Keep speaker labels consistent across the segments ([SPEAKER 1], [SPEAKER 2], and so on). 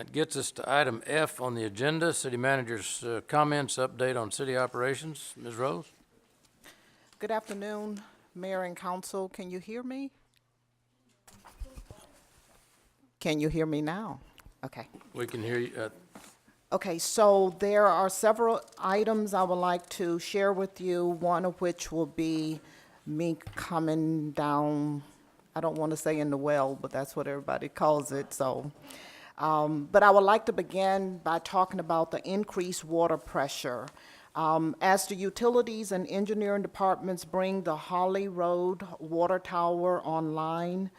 [SPEAKER 1] That gets us to item F on the agenda, City Manager's comments, update on city operations. Ms. Rose?
[SPEAKER 2] Good afternoon, Mayor and Council. Can you hear me? Can you hear me now? Okay.
[SPEAKER 1] We can hear you.
[SPEAKER 2] Okay, so there are several items I would like to share with you, one of which will be me coming down, I don't want to say in the well, but that's what everybody calls it, so. But I would like to begin by talking about the increased water pressure. As the utilities and engineering departments bring the Holly Road Water Tower online,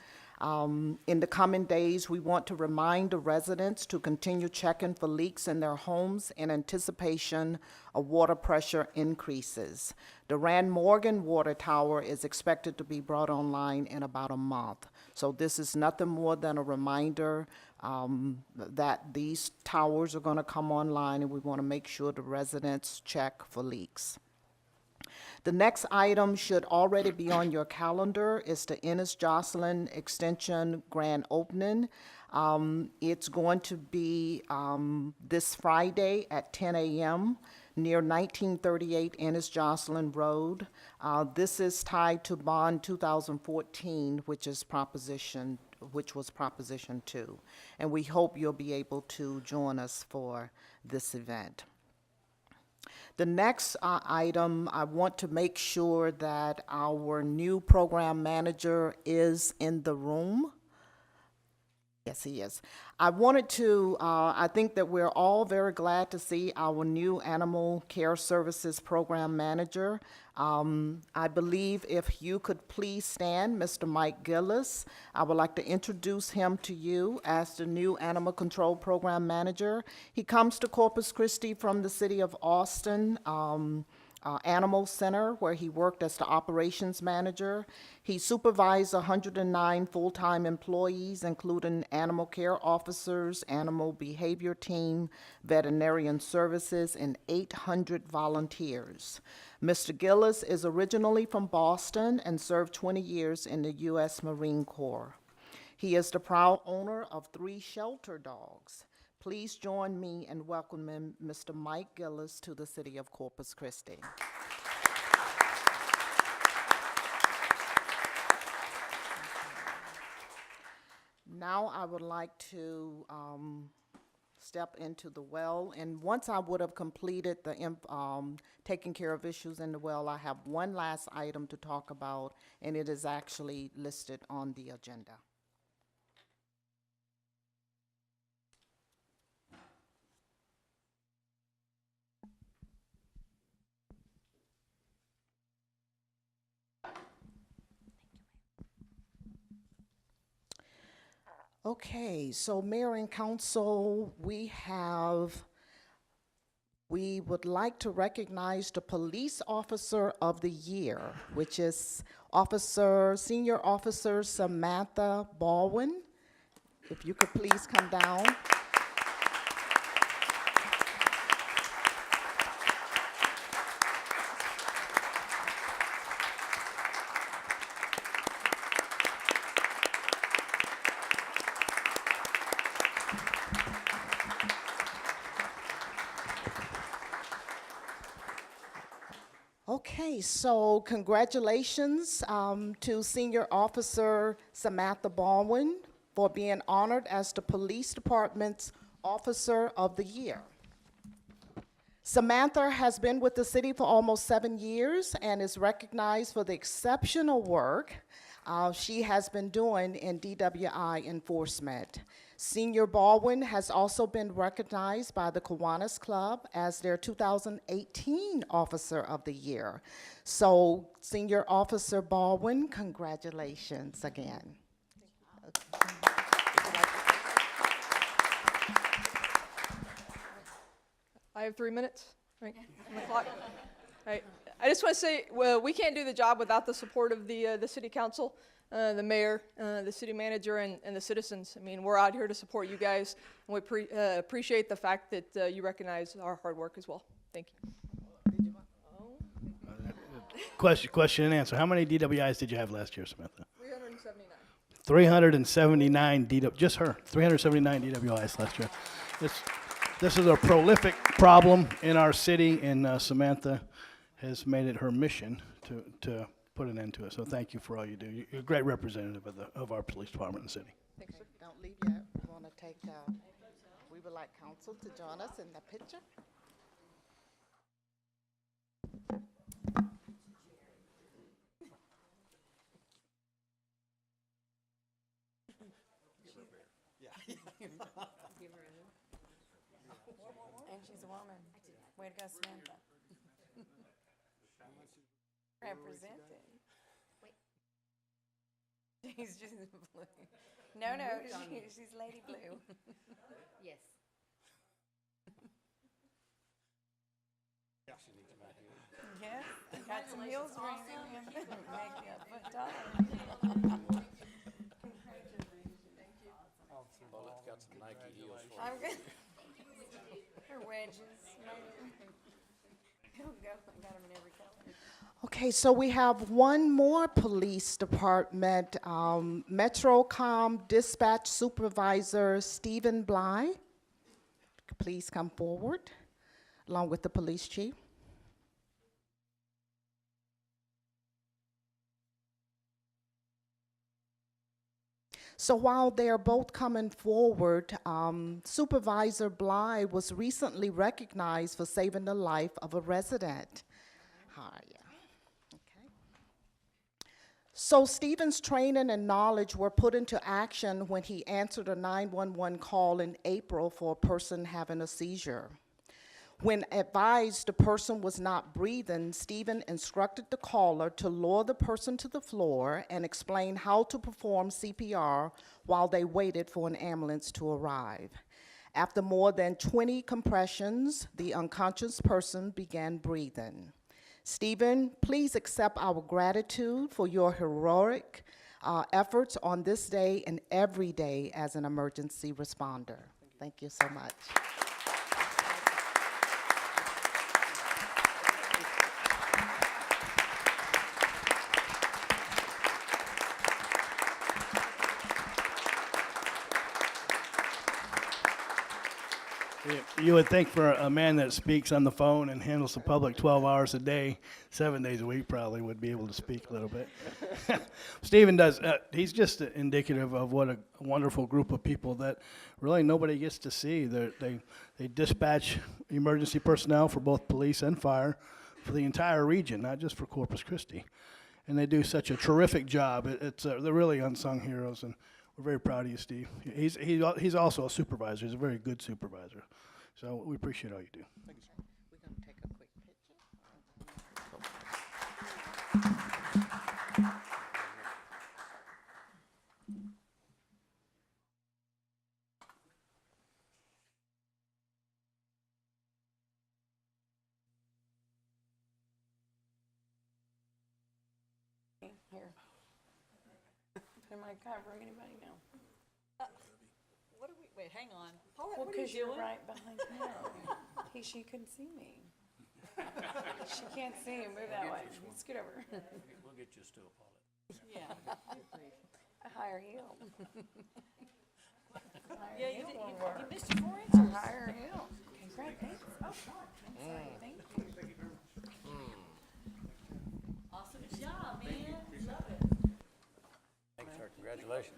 [SPEAKER 2] in the coming days, we want to remind the residents to continue checking for leaks in their homes in anticipation of water pressure increases. The Rand Morgan Water Tower is expected to be brought online in about a month. So this is nothing more than a reminder that these towers are going to come online, and we want to make sure the residents check for leaks. The next item should already be on your calendar is the Ennis Joslin Extension Grand Opening. It's going to be this Friday at 10 a.m. near 1938 Ennis Joslin Road. This is tied to Bond 2014, which was Proposition 2. And we hope you'll be able to join us for this event. The next item, I want to make sure that our new program manager is in the room. Yes, he is. I wanted to, I think that we're all very glad to see our new Animal Care Services Program Manager. I believe if you could please stand, Mr. Mike Gillis. I would like to introduce him to you as the new Animal Control Program Manager. He comes to Corpus Christi from the city of Austin, Animal Center, where he worked as the operations manager. He supervised 109 full-time employees, including animal care officers, animal behavior team, veterinarian services, and 800 volunteers. Mr. Gillis is originally from Boston and served 20 years in the U.S. Marine Corps. He is the proud owner of 3 shelter dogs. Please join me in welcoming Mr. Mike Gillis to the city of Corpus Christi. Now I would like to step into the well, and once I would have completed the taking care of issues in the well, I have one last item to talk about, and it is actually listed on the agenda. Okay, so Mayor and Council, we would like to recognize the Police Officer of the Year, which is Senior Officer Samantha Baldwin. If you could please come down. Okay, so congratulations to Senior Officer Samantha Baldwin for being honored as the Police Department's Officer of the Year. Samantha has been with the city for almost 7 years and is recognized for the exceptional work she has been doing in DWI enforcement. Senior Baldwin has also been recognized by the Kiwanis Club as their 2018 Officer of the Year. So, Senior Officer Baldwin, congratulations again.
[SPEAKER 3] I have 3 minutes, right, on the clock. All right. I just want to say, well, we can't do the job without the support of the city council, the mayor, the city manager, and the citizens. I mean, we're out here to support you guys, and we appreciate the fact that you recognize our hard work as well. Thank you.
[SPEAKER 4] Question and answer. How many DWIs did you have last year, Samantha?
[SPEAKER 3] 379.
[SPEAKER 4] 379 DWIs, just her, 379 DWIs last year. This is a prolific problem in our city, and Samantha has made it her mission to put an end to it. So thank you for all you do. You're a great representative of our police department and city.
[SPEAKER 2] Don't leave yet. We want to take, we would like council to join us in the picture.
[SPEAKER 5] And she's a woman. Way to go, Samantha. Representing. She's just blue. No, she's Lady Blue.
[SPEAKER 6] Yes.
[SPEAKER 5] Yes, I got some heels ringing. Make you a foot taller.
[SPEAKER 1] Well, it's got some Nike heels for
[SPEAKER 5] I'm good. Her wedges. Go, I got them in every color.
[SPEAKER 2] Okay, so we have one more police department, Metrocom Dispatch Supervisor Stephen Bly. Please come forward, along with the police chief. So while they're both coming forward, Supervisor Bly was recently recognized for saving the life of a resident. Hi. Okay. So Stephen's training and knowledge were put into action when he answered a 911 call in April for a person having a seizure. When advised the person was not breathing, Stephen instructed the caller to lower the person to the floor and explain how to perform CPR while they waited for an ambulance to arrive. After more than 20 compressions, the unconscious person began breathing. Stephen, please accept our gratitude for your heroic efforts on this day and every day as an emergency responder. Thank you so much.
[SPEAKER 4] You would think for a man that speaks on the phone and handles the public 12 hours a day, 7 days a week, probably would be able to speak a little bit. Stephen does. He's just indicative of what a wonderful group of people that really nobody gets to see. They dispatch emergency personnel for both police and fire for the entire region, not just for Corpus Christi. And they do such a terrific job. They're really unsung heroes, and we're very proud of you, Steve. He's also a supervisor. He's a very good supervisor. So we appreciate all you do. Thank you, sir.
[SPEAKER 2] We're going to take a quick
[SPEAKER 5] Here. Put in my cover, anybody know?
[SPEAKER 6] What are we, wait, hang on.
[SPEAKER 5] Well, because you're right behind me. She couldn't see me. She can't see me. Move that way. Scoot over.
[SPEAKER 1] We'll get you a stool, Paulette.
[SPEAKER 6] Yeah.
[SPEAKER 5] A higher heel.
[SPEAKER 6] Yeah, you missed your 4
[SPEAKER 5] A
[SPEAKER 6] inches.
[SPEAKER 5] higher heel. Okay, great. Thanks. Oh, thank you.
[SPEAKER 6] Awesome job, man. Love it.
[SPEAKER 1] Thanks, sir. Congratulations.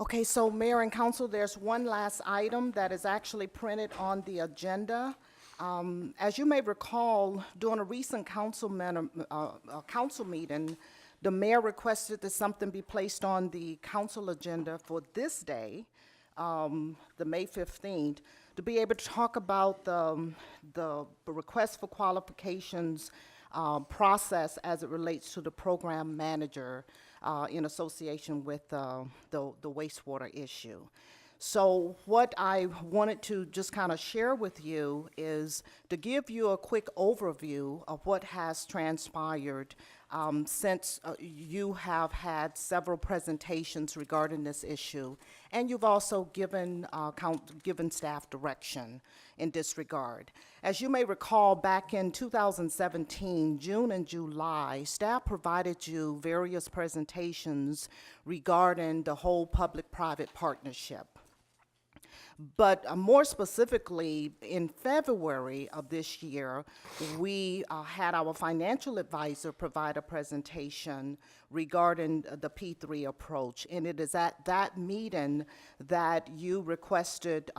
[SPEAKER 2] Okay, so Mayor and Council, there's one last item that is actually printed on the agenda. As you may recall, during a recent council meeting, the mayor requested that something be placed on the council agenda for this day, the May 15th, to be able to talk about the request for qualifications process as it relates to the program manager in association with the wastewater issue. So what I wanted to just kind of share with you is to give you a quick overview of what has transpired since you have had several presentations regarding this issue, and you've also given staff direction in this regard. As you may recall, back in 2017, June and July, staff provided you various presentations regarding the whole public-private partnership. But more specifically, in February of this year, we had our financial advisor provide a presentation regarding the P3 approach. And it is at that meeting that you requested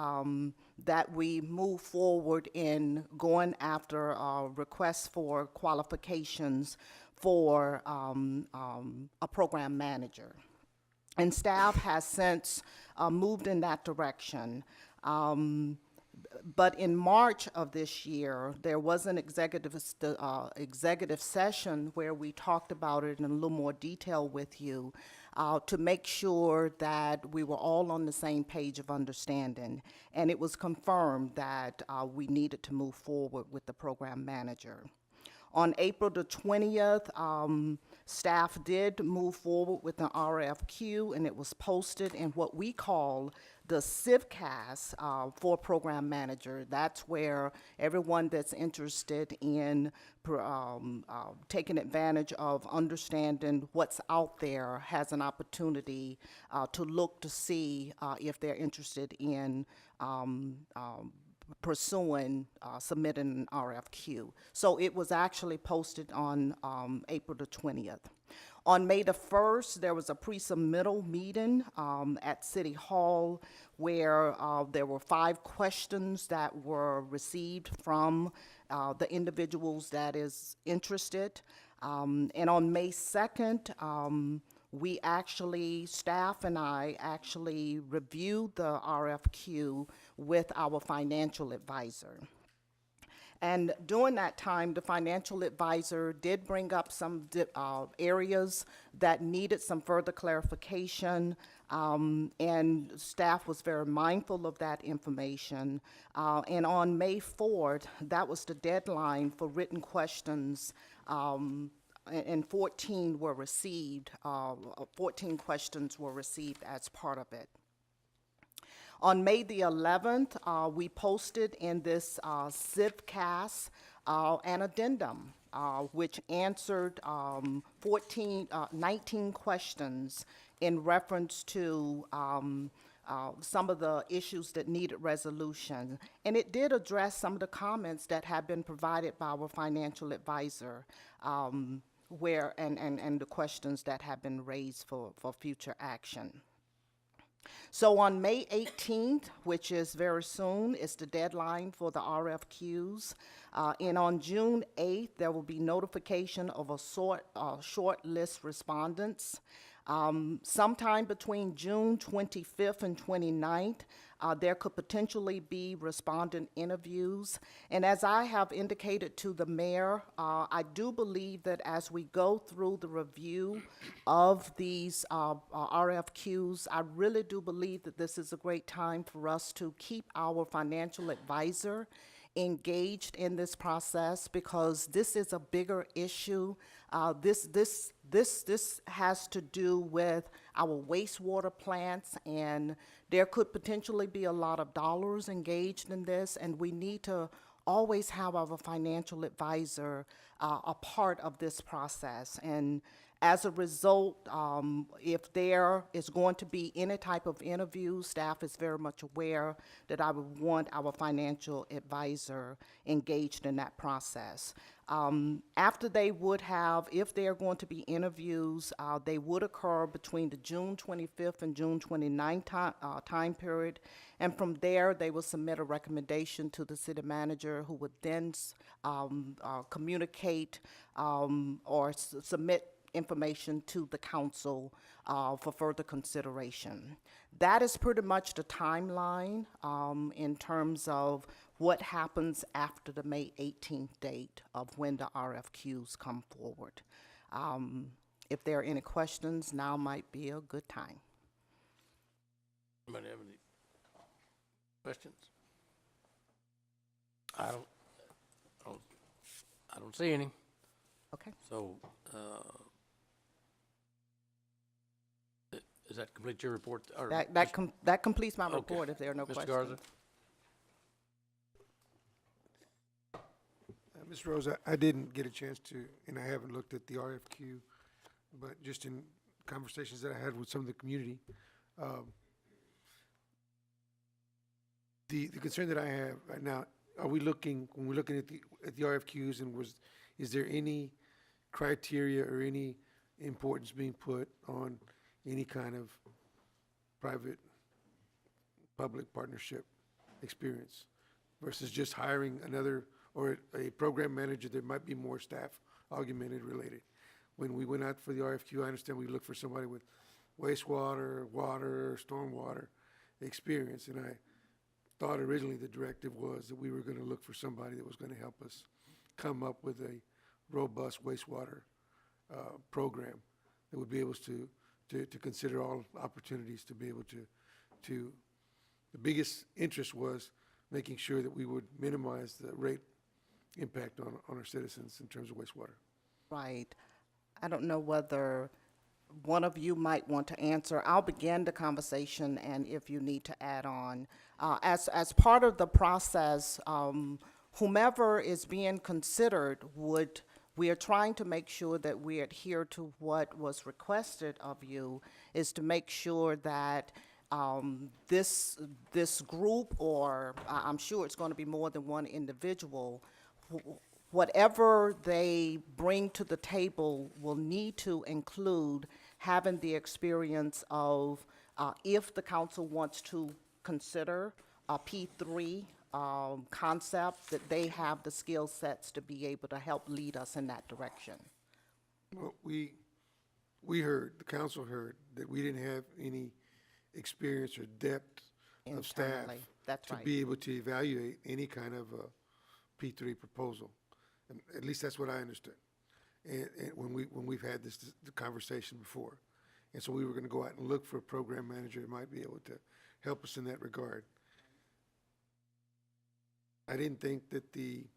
[SPEAKER 2] that we move forward in going after requests for qualifications for a program manager. And staff has since moved in that direction. But in March of this year, there was an executive session where we talked about it in a little more detail with you to make sure that we were all on the same page of understanding. And it was confirmed that we needed to move forward with the program manager. On April the 20th, staff did move forward with an RFQ, and it was posted in what we call the CivCast for program manager. That's where everyone that's interested in taking advantage of understanding what's out there has an opportunity to look to see if they're interested in pursuing submitting an RFQ. So it was actually posted on April the 20th. On May the 1st, there was a pre-submittal meeting at City Hall where there were 5 questions that were received from the individuals that is interested. And on May 2nd, we actually, staff and I actually reviewed the RFQ with our financial advisor. And during that time, the financial advisor did bring up some areas that needed some further clarification, and staff was very mindful of that information. And on May 4th, that was the deadline for written questions, and 14 were received, 14 questions were received as part of it. On May the 11th, we posted in this CivCast an addendum, which answered 19 questions in reference to some of the issues that needed resolution. And it did address some of the comments that had been provided by our financial advisor, and the questions that have been raised for future action. So on May 18th, which is very soon, is the deadline for the RFQs. And on June 8th, there will be notification of a short list respondents. Sometime between June 25th and 29th, there could potentially be respondent interviews. And as I have indicated to the mayor, I do believe that as we go through the review of these RFQs, I really do believe that this is a great time for us to keep our financial advisor engaged in this process, because this is a bigger issue. This has to do with our wastewater plants, and there could potentially be a lot of dollars engaged in this, and we need to always have our financial advisor a part of this process. And as a result, if there is going to be any type of interview, staff is very much aware that I would want our financial advisor engaged in that process. After they would have, if there are going to be interviews, they would occur between the June 25th and June 29th time period. And from there, they will submit a recommendation to the city manager, who would then communicate or submit information to the council for further consideration. That is pretty much the timeline in terms of what happens after the May 18th date of when the RFQs come forward. If there are any questions, now might be a good time.
[SPEAKER 1] Anybody have any questions? I don't see any.
[SPEAKER 2] Okay.
[SPEAKER 1] So, does that complete your report? Or
[SPEAKER 2] That completes my
[SPEAKER 1] Okay.
[SPEAKER 2] report, if there are no
[SPEAKER 1] Mr.
[SPEAKER 2] questions.
[SPEAKER 1] Garza?
[SPEAKER 7] Ms. Rose, I didn't get a chance to, and I haven't looked at the RFQ, but just in conversations that I had with some of the community, the concern that I have right now, are we looking, when we're looking at the RFQs, and is there any criteria or any importance being put on any kind of private-public partnership experience versus just hiring another or a program manager that might be more staff augmented related? When we went out for the RFQ, I understand we looked for somebody with wastewater, water, stormwater experience, and I thought originally the directive was that we were going to look for somebody that was going to help us come up with a robust wastewater program that would be able to consider all opportunities to be able to, the biggest interest was making sure that we would minimize the rate impact on our citizens in terms of wastewater.
[SPEAKER 2] Right. I don't know whether one of you might want to answer. I'll begin the conversation, and if you need to add on. As part of the process, whomever is being considered we are trying to make sure that we adhere to what was requested of you, is to make sure that this group, or I'm sure it's going to be more than one individual, whatever they bring to the table will need to include having the experience of, if the council wants to consider a P3 concept, that they have the skill sets to be able to help lead us in that direction.
[SPEAKER 7] Well, we heard, the council heard, that we didn't have any experience or depth of staff
[SPEAKER 2] Internally. That's
[SPEAKER 7] to
[SPEAKER 2] right.
[SPEAKER 7] be able to evaluate any kind of a P3 proposal. And at least that's what I understood. And when we've had the conversation before. And so we were going to go out and look for a program manager that might be able to help us in that regard. I didn't think that the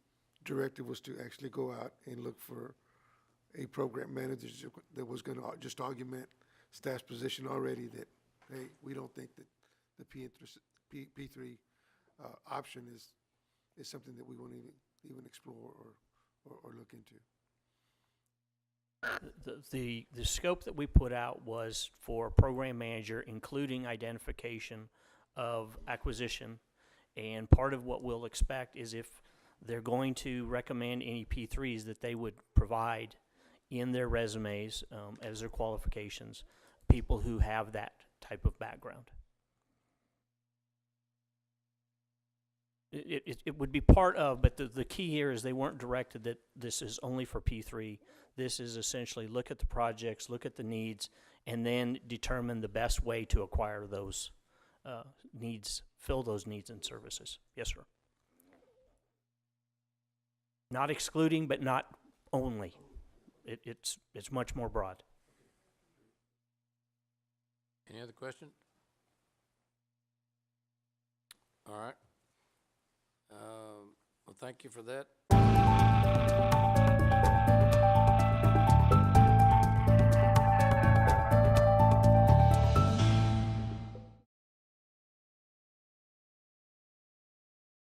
[SPEAKER 7] directive was to actually go out and look for a program manager that was going to just augment staff's position already, that, hey, we don't think that the P3 option is something that we want to even explore or look into.
[SPEAKER 8] The scope that we put out was for a program manager, including identification of acquisition. And part of what we'll expect is if they're going to recommend any P3s, that they would provide in their resumes as their qualifications, people who have that type of background. It would be part of, but the key here is they weren't directed that this is only for P3. This is essentially look at the projects, look at the needs, and then determine the best way to acquire those needs, fill those needs and services. Yes, sir. Not excluding, but not only. It's much more broad.
[SPEAKER 1] Any other questions? All right. Well, thank you for that.